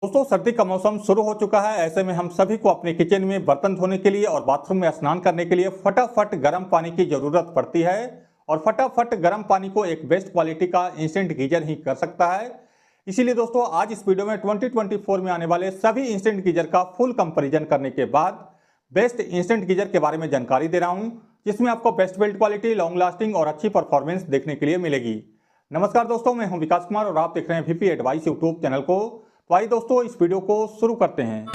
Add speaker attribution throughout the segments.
Speaker 1: दोस्तों सर्दी का मौसम शुरू हो चुका है। ऐसे में हम सभी को अपने किचन में बर्तन धोने के लिए और बाथरूम में स्नान करने के लिए फटाफट गर्म पानी की जरूरत पड़ती है। और फटाफट गर्म पानी को एक बेस्ट क्वालिटी का इंस्टेंट गीजर ही कर सकता है। इसीलिए दोस्तों आज इस वीडियो में 2024 में आने वाले सभी इंस्टेंट गीजर का फुल कंपैरिजन करने के बाद बेस्ट इंस्टेंट गीजर के बारे में जानकारी दे रहा हूं, जिसमें आपको best build quality, long lasting और अच्छी परफॉर्मेंस देखने के लिए मिलेगी। नमस्कार दोस्तों, मैं हूं विकास कुमार और आप देख रहे हैं वीपी एडवाइस यूट्यूब चैनल को। तो आइए दोस्तों इस वीडियो को शुरू करते हैं।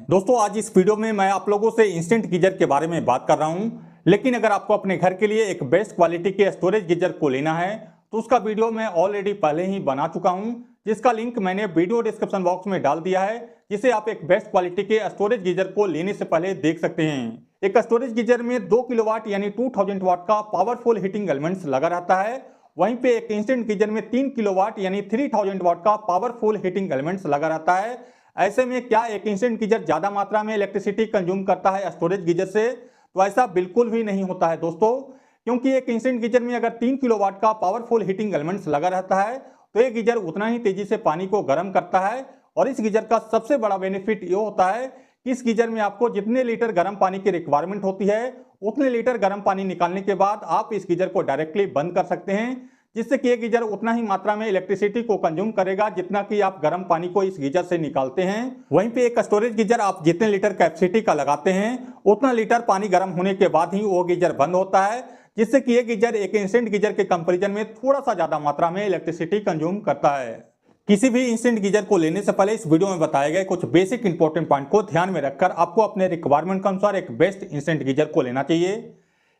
Speaker 1: दोस्तों आज इस वीडियो में मैं आप लोगों से इंस्टेंट गीजर के बारे में बात कर रहा हूं, लेकिन अगर आपको अपने घर के लिए एक बेस्ट क्वालिटी के स्टोरेज गीजर को लेना है तो उसका वीडियो मैं ऑलरेडी पहले ही बना चुका हूं, जिसका लिंक मैंने वीडियो डिस्क्रिप्शन बॉक्स में डाल दिया है, जिसे आप एक बेस्ट क्वालिटी के स्टोरेज गीजर को लेने से पहले देख सकते हैं। एक स्टोरेज गीजर में 2 किलोवाट यानी 2000 वाट का पावरफुल हीटिंग एलिमेंट्स लगा रहता है। वहीं पे एक इंस्टेंट गीजर में 3 किलोवाट यानी 3000 वाट का पावरफुल हीटिंग एलिमेंट्स लगा रहता है। ऐसे में क्या एक इंस्टेंट गीजर ज्यादा मात्रा में इलेक्ट्रिसिटी कंज्यूम करता है स्टोरेज गीजर से? तो ऐसा बिल्कुल भी नहीं होता है दोस्तों, क्योंकि एक इंस्टेंट गीजर में अगर 3 किलोवाट का पावरफुल हीटिंग एलिमेंट्स लगा रहता है तो ये गीजर उतना ही तेजी से पानी को गर्म करता है। और इस गीजर का सबसे बड़ा बेनिफिट ये होता है कि इस गीजर में आपको जितने लीटर गर्म पानी की रिक्वायरमेंट होती है उतने लीटर गर्म पानी निकालने के बाद आप इस गीजर को डायरेक्टली बंद कर सकते हैं, जिससे कि ये गीजर उतना ही मात्रा में इलेक्ट्रिसिटी को कंज्यूम करेगा जितना कि आप गर्म पानी को इस गीजर से निकालते हैं। वहीं पे एक स्टोरेज गीजर आप जितने लीटर कैपेसिटी का लगाते हैं उतना लीटर पानी गर्म होने के बाद ही वो गीजर बंद होता है, जिससे कि ये गीजर एक इंस्टेंट गीजर के कंपैरिजन में थोड़ा सा ज्यादा मात्रा में इलेक्ट्रिसिटी कंज्यूम करता है। किसी भी इंस्टेंट गीजर को लेने से पहले इस वीडियो में बताए गए कुछ बेसिक इंपॉर्टेंट पॉइंट को ध्यान में रखकर आपको अपने रिक्वायरमेंट के अनुसार एक बेस्ट इंस्टेंट गीजर को लेना चाहिए।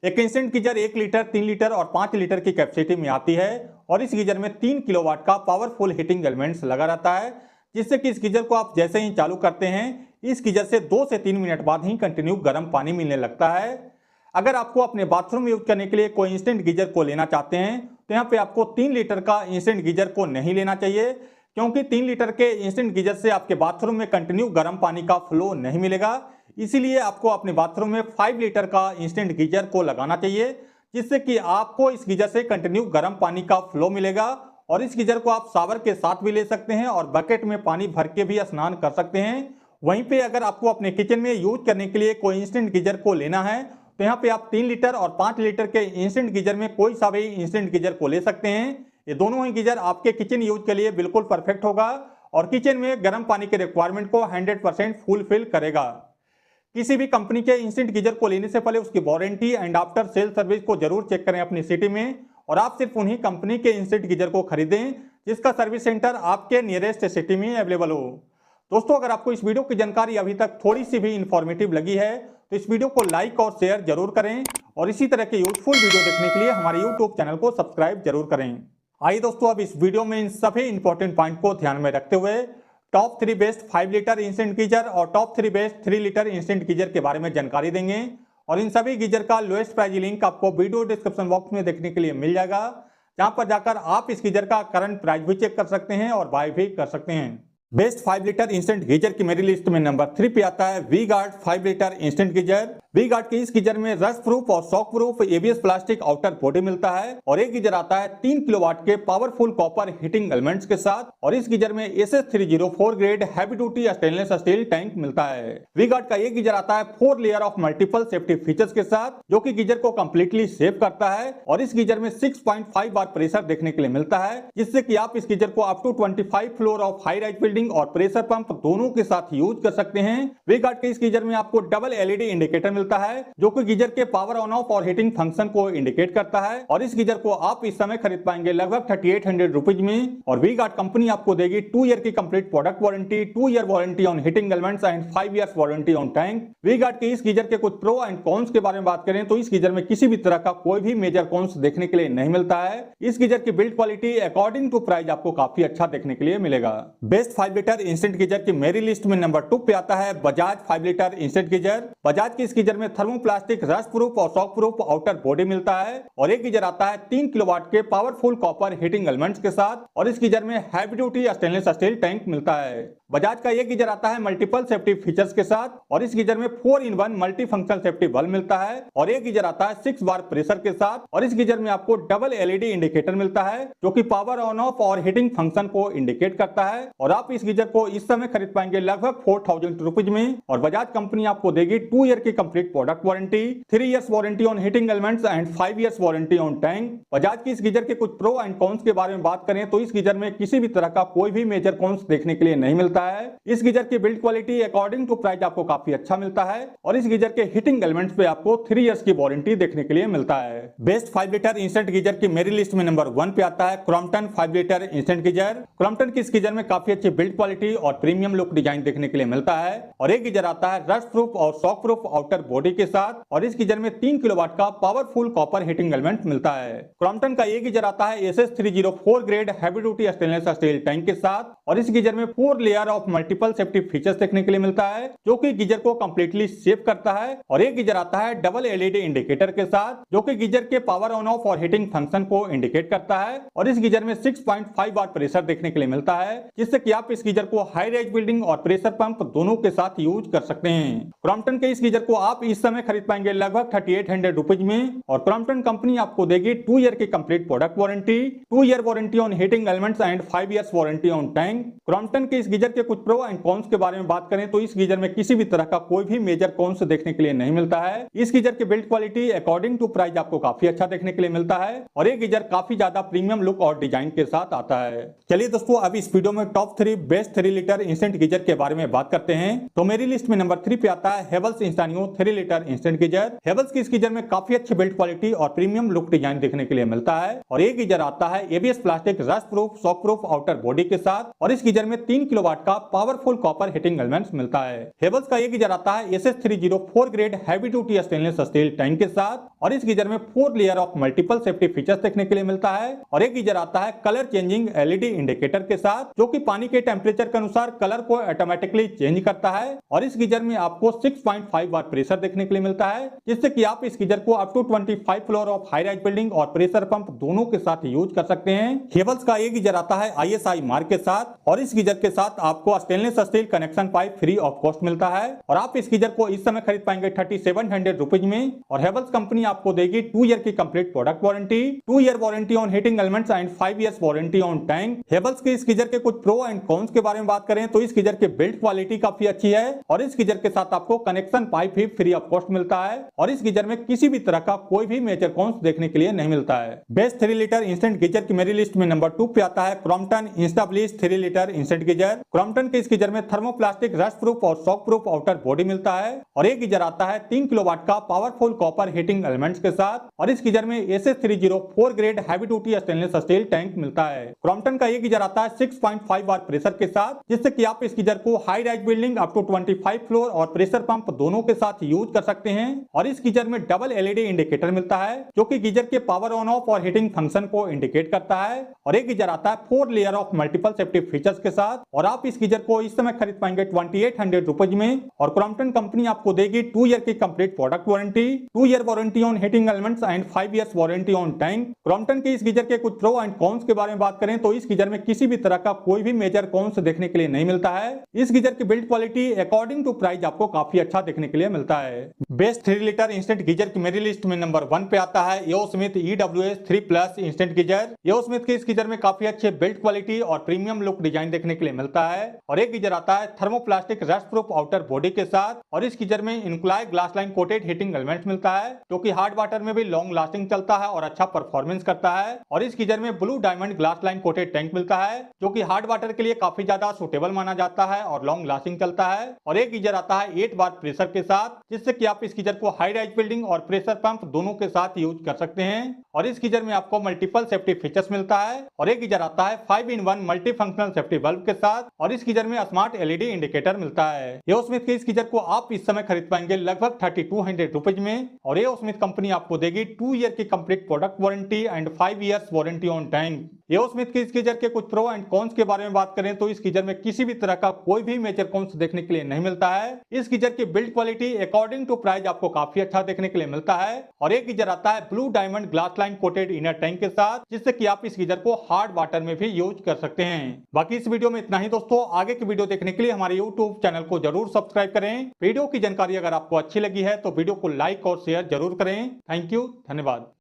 Speaker 1: एक इंस्टेंट गीजर 1 लीटर, 3 लीटर और 5 लीटर की कैपेसिटी में आती है और इस गीजर में 3 किलोवाट का पावरफुल हीटिंग एलिमेंट्स लगा रहता है, जिससे कि इस गीजर को आप जैसे ही चालू करते हैं इस गीजर से 2 से 3 मिनट बाद ही कंटिन्यू गर्म पानी मिलने लगता है। अगर आपको अपने बाथरूम में यूज करने के लिए कोई इंस्टेंट गीजर को लेना चाहते हैं तो यहाँ पे आपको 3 लीटर का इंस्टेंट गीजर को नहीं लेना चाहिए, क्योंकि 3 लीटर के इंस्टेंट गीजर से आपके बाथरूम में कंटिन्यू गर्म पानी का फ्लो नहीं मिलेगा। इसीलिए आपको अपने बाथरूम में 5 लीटर का इंस्टेंट गीजर को लगाना चाहिए, जिससे कि आपको इस गीजर से कंटिन्यू गर्म पानी का फ्लो मिलेगा। और इस गीजर को आप शावर के साथ भी ले सकते हैं और बकेट में पानी भर के भी स्नान कर सकते हैं। वहीं पे अगर आपको अपने किचन में यूज करने के लिए कोई इंस्टेंट गीजर को लेना है तो यहाँ पे आप 3 लीटर और 5 लीटर के इंस्टेंट गीजर में कोई सा भी इंस्टेंट गीजर को ले सकते हैं। ये दोनों ही गीजर आपके किचन यूज के लिए बिल्कुल परफेक्ट होगा और किचन में गर्म पानी के रिक्वायरमेंट को 100% फुलफिल करेगा। किसी भी कंपनी के इंस्टेंट गीजर को लेने से पहले उसकी warranty and after sale service को जरूर चेक करें अपनी सिटी में, और आप सिर्फ उन्हीं कंपनी के इंस्टेंट गीजर को खरीदें जिसका सर्विस सेंटर आपके नियरेस्ट सिटी में अवेलेबल हो। दोस्तों अगर आपको इस वीडियो की जानकारी अभी तक थोड़ी सी भी इंफॉर्मेटिव लगी है तो इस वीडियो को लाइक और शेयर जरूर करें और इसी तरह के यूजफुल वीडियो देखने के लिए हमारे यूट्यूब चैनल को सब्सक्राइब जरूर करें। आइए दोस्तों अब इस वीडियो में इन सभी इंपॉर्टेंट पॉइंट को ध्यान में रखते हुए top 3 best 5 litre instant geyser और top 3 best 3 litre instant geyser के बारे में जानकारी देंगे। और इन सभी गीजर का लोएस्ट प्राइस लिंक आपको वीडियो डिस्क्रिप्शन बॉक्स में देखने के लिए मिल जाएगा, जहां पर जाकर आप इस गीजर का करंट प्राइस भी चेक कर सकते हैं और बाय भी कर सकते हैं। बेस्ट 5 लीटर इंस्टेंट गीजर की मेरी लिस्ट में नंबर 3 पे आता है V Guard 5 litre instant geyser. V Guard के इस गीजर में रस्ट प्रूफ और shock proof ABS plastic outer body मिलता है और एक गीजर आता है 3 किलोवाट के पावरफुल कॉपर हीटिंग एलिमेंट्स के साथ और इस गीजर में SS304 grade heavy duty stainless steel tank मिलता है। वी गार्ड का ये गीजर आता है 4 layer of multiple safety features के साथ, जो कि गीजर को कंप्लीटली सेव करता है और इस गीजर में 6.5 बार प्रेशर देखने के लिए मिलता है, जिससे कि आप इस गीजर को up to 25 floor of high rise building और प्रेशर पंप दोनों के साथ यूज कर सकते हैं। वी गार्ड के इस गीजर में आपको डबल एलईडी इंडिकेटर मिलता है, जो कि गीजर के पावर ऑन ऑफ और हीटिंग फंक्शन को इंडिकेट करता है और इस गीजर को आप इस समय खरीद पाएंगे लगभग 3800 रुपीज में। और वी गार्ड कंपनी आपको देगी 2 ईयर की complete product warranty, 2 year warranty on heating elements and 5 years warranty on tank. V Guard के इस गीजर के कुछ प्रो एंड कॉन्स के बारे में बात करें तो इस गीजर में किसी भी तरह का कोई भी मेजर कॉन्स देखने के लिए नहीं मिलता है। इस गीजर की build quality according to price आपको काफी अच्छा देखने के लिए मिलेगा। बेस्ट 5 लीटर इंस्टेंट गीजर की मेरी लिस्ट में नंबर 2 पे आता है Bajaj 5 litre instant geyser. Bajaj के इस गीजर में थर्मोप्लास्टिक रस्ट प्रूफ और शॉक प्रूफ आउटर बॉडी मिलता है और एक गीजर आता है 3 किलोवाट के पावरफुल कॉपर हीटिंग एलिमेंट्स के साथ और इस गीजर में heavy duty stainless steel tank मिलता है। बजाज का ये गीजर आता है मल्टीपल सेफ्टी फीचर्स के साथ और इस गीजर में 4-in-1 multi functional safety bulb मिलता है और ये गीजर आता है 6 बार प्रेशर के साथ और इस गीजर में आपको डबल एलईडी इंडिकेटर मिलता है जो कि पावर ऑन ऑफ और हीटिंग फंक्शन को इंडिकेट करता है और आप इस गीजर को इस समय खरीद पाएंगे लगभग 4000 रुपीज में और बजाज कंपनी आपको देगी 2 ईयर की complete product warranty, 3 years warranty on heating elements and 5 years warranty on tank. Bajaj की इस गीजर के कुछ प्रो एंड कॉन्स के बारे में बात करें तो इस गीजर में किसी भी तरह का कोई भी मेजर कॉन्स देखने के लिए नहीं मिलता है। इस गीजर की build quality according to price आपको काफी अच्छा मिलता है और इस गीजर के हीटिंग एलिमेंट्स पे आपको 3 इयर्स की वारंटी देखने के लिए मिलता है। बेस्ट 5 लीटर इंस्टेंट गीजर की मेरी लिस्ट में नंबर 1 पे आता है Crompton 5 litre instant geyser. Crompton की इस गीजर में काफी अच्छी बिल्ड क्वालिटी और प्रीमियम लुक डिजाइन देखने के लिए मिलता है और एक गीजर आता है रस्ट प्रूफ और शॉक प्रूफ आउटर बॉडी के साथ और इस गीजर में 3 किलोवाट का पावरफुल कॉपर हीटिंग एलिमेंट मिलता है। क्रॉम्पटन का ये गीजर आता है SS304 grade heavy duty stainless steel tank के साथ और इस गीजर में 4 layer of multiple safety features देखने के लिए मिलता है जो कि गीजर को कंप्लीटली सेव करता है और एक गीजर आता है डबल एलईडी इंडिकेटर के साथ जो कि गीजर के पावर ऑन ऑफ और हीटिंग फंक्शन को इंडिकेट करता है और इस गीजर में 6.5 बार प्रेशर देखने के लिए मिलता है जिससे कि आप इस गीजर को हाई राइज बिल्डिंग और प्रेशर पंप दोनों के साथ यूज कर सकते हैं। क्रॉम्पटन के इस गीजर को आप इस समय खरीद पाएंगे लगभग 3800 रुपीज में और क्रॉम्पटन कंपनी आपको देगी 2 ईयर की complete product warranty, 2 year warranty on heating elements and 5 years warranty on tank. Crompton के इस गीजर के कुछ प्रो एंड कॉन्स के बारे में बात करें तो इस गीजर में किसी भी तरह का कोई भी मेजर कॉन्स देखने के लिए नहीं मिलता है। इस गीजर की build quality according to price आपको काफी अच्छा देखने के लिए मिलता है और ये गीजर काफी ज्यादा प्रीमियम लुक और डिजाइन के साथ आता है। चलिए दोस्तों अब इस वीडियो में top 3 best 3 litre instant geyser के बारे में बात करते हैं। तो मेरी लिस्ट में नंबर 3 पे आता है Havells Instanio 3 litre instant geyser. Havells की इस गीजर में काफी अच्छी बिल्ड क्वालिटी और प्रीमियम लुक डिजाइन देखने के लिए मिलता है और ये गीजर आता है ABS plastic rust proof shock proof outer body के साथ और इस गीजर में 3 किलोवाट का पावरफुल कॉपर हीटिंग एलिमेंट्स मिलता है। हेवल्स का ये गीजर आता है SS304 grade heavy duty stainless steel tank के साथ और इस गीजर में 4 layer of multiple safety features देखने के लिए मिलता है और एक गीजर आता है कलर चेंजिंग एलईडी इंडिकेटर के साथ जो कि पानी के टेम्परेचर के अनुसार कलर को ऑटोमेटिकली चेंज करता है और इस गीजर में आपको 6.5 बार प्रेशर देखने के लिए मिलता है जिससे कि आप इस गीजर को up to 25 floor of high rise building और प्रेशर पंप दोनों के साथ यूज कर सकते हैं। हेवल्स का ये गीजर आता है ISI मार्क के साथ और इस गीजर के साथ आपको stainless steel connection pipe free of cost मिलता है और आप इस गीजर को इस समय खरीद पाएंगे 3700 रुपीज में और हेवल्स कंपनी आपको देगी 2 ईयर की complete product warranty, 2 year warranty on heating elements and 5 years warranty on tank. Havells के इस गीजर के कुछ प्रो एंड कॉन्स के बारे में बात करें तो इस गीजर की बिल्ड क्वालिटी काफी अच्छी है और इस गीजर के साथ आपको कनेक्शन पाइप भी फ्री ऑफ कॉस्ट मिलता है और इस गीजर में किसी भी तरह का कोई भी मेजर कॉन्स देखने के लिए नहीं मिलता है। बेस्ट 3 लीटर इंस्टेंट गीजर की मेरी लिस्ट में नंबर 2 पे आता है Crompton Instabliss 3 litre instant geyser. Crompton के इस गीजर में थर्मोप्लास्टिक रस्ट प्रूफ और शॉक प्रूफ आउटर बॉडी मिलता है और एक गीजर आता है 3 किलोवाट का पावरफुल कॉपर हीटिंग एलिमेंट्स के साथ और इस गीजर में SS304 grade heavy duty stainless steel tank मिलता है। क्रॉम्पटन का ये गीजर आता है 6.5 बार प्रेशर के साथ जिससे कि आप इस गीजर को high rise building up to 25 floor और प्रेशर पंप दोनों के साथ यूज कर सकते हैं और इस गीजर में डबल एलईडी इंडिकेटर मिलता है जो कि गीजर के पावर ऑन ऑफ और हीटिंग फंक्शन को इंडिकेट करता है और एक गीजर आता है 4 layer of multiple safety features के साथ और आप इस गीजर को इस समय खरीद पाएंगे 2800 रुपीज में और क्रॉम्पटन कंपनी आपको देगी 2 ईयर की complete product warranty, 2 year warranty on heating elements and 5 years warranty on tank. Crompton के इस गीजर के कुछ प्रो एंड कॉन्स के बारे में बात करें तो इस गीजर में किसी भी तरह का कोई भी मेजर कॉन्स देखने के लिए नहीं मिलता है। इस गीजर की build quality according to price आपको काफी अच्छा देखने के लिए मिलता है। बेस्ट 3 लीटर इंस्टेंट गीजर की मेरी लिस्ट में नंबर 1 पे आता है एओ स्मिथ EWS 3+ इंस्टेंट गीजर। एओ स्मिथ के इस गीजर में काफी अच्छे बिल्ड क्वालिटी और प्रीमियम लुक डिजाइन देखने के लिए मिलता है और एक गीजर आता है thermoplastic rust proof outer body के साथ और इस गीजर में इनक्लाइ glass line coated heating elements मिलता है जो कि हार्ड वाटर में भी लॉन्ग लास्टिंग चलता है और अच्छा परफॉर्मेंस करता है और इस गीजर में blue diamond glass line coated tank मिलता है जो कि हार्ड वाटर के लिए काफी ज्यादा सुटेबल माना जाता है और लॉन्ग लास्टिंग चलता है और एक गीजर आता है 8 बार प्रेशर के साथ जिससे कि आप इस गीजर को हाई राइज बिल्डिंग और प्रेशर पंप दोनों के साथ यूज कर सकते हैं और इस गीजर में आपको मल्टीपल सेफ्टी फीचर्स मिलता है और एक गीजर आता है 5-in-1 multi functional safety bulb के साथ और इस गीजर में स्मार्ट एलईडी इंडिकेटर मिलता है। एओ स्मिथ के इस गीजर को आप इस समय खरीद पाएंगे लगभग 3200 रुपीज में और एओ स्मिथ कंपनी आपको देगी 2 ईयर की complete product warranty and 5 years warranty on tank. AO Smith के इस गीजर के कुछ प्रो एंड कॉन्स के बारे में बात करें तो इस गीजर में किसी भी तरह का कोई भी मेजर कॉन्स देखने के लिए नहीं मिलता है। इस गीजर की build quality according to price आपको काफी अच्छा देखने के लिए मिलता है और एक गीजर आता है blue diamond glass line coated inner tank के साथ जिससे कि आप इस गीजर को हार्ड वाटर में भी यूज कर सकते हैं। बाकी इस वीडियो में इतना ही दोस्तों। आगे की वीडियो देखने के लिए हमारे YouTube चैनल को जरूर सब्सक्राइब करें। वीडियो की जानकारी अगर आपको अच्छी लगी है तो वीडियो को लाइक और शेयर जरूर करें। थैंक यू, धन्यवाद।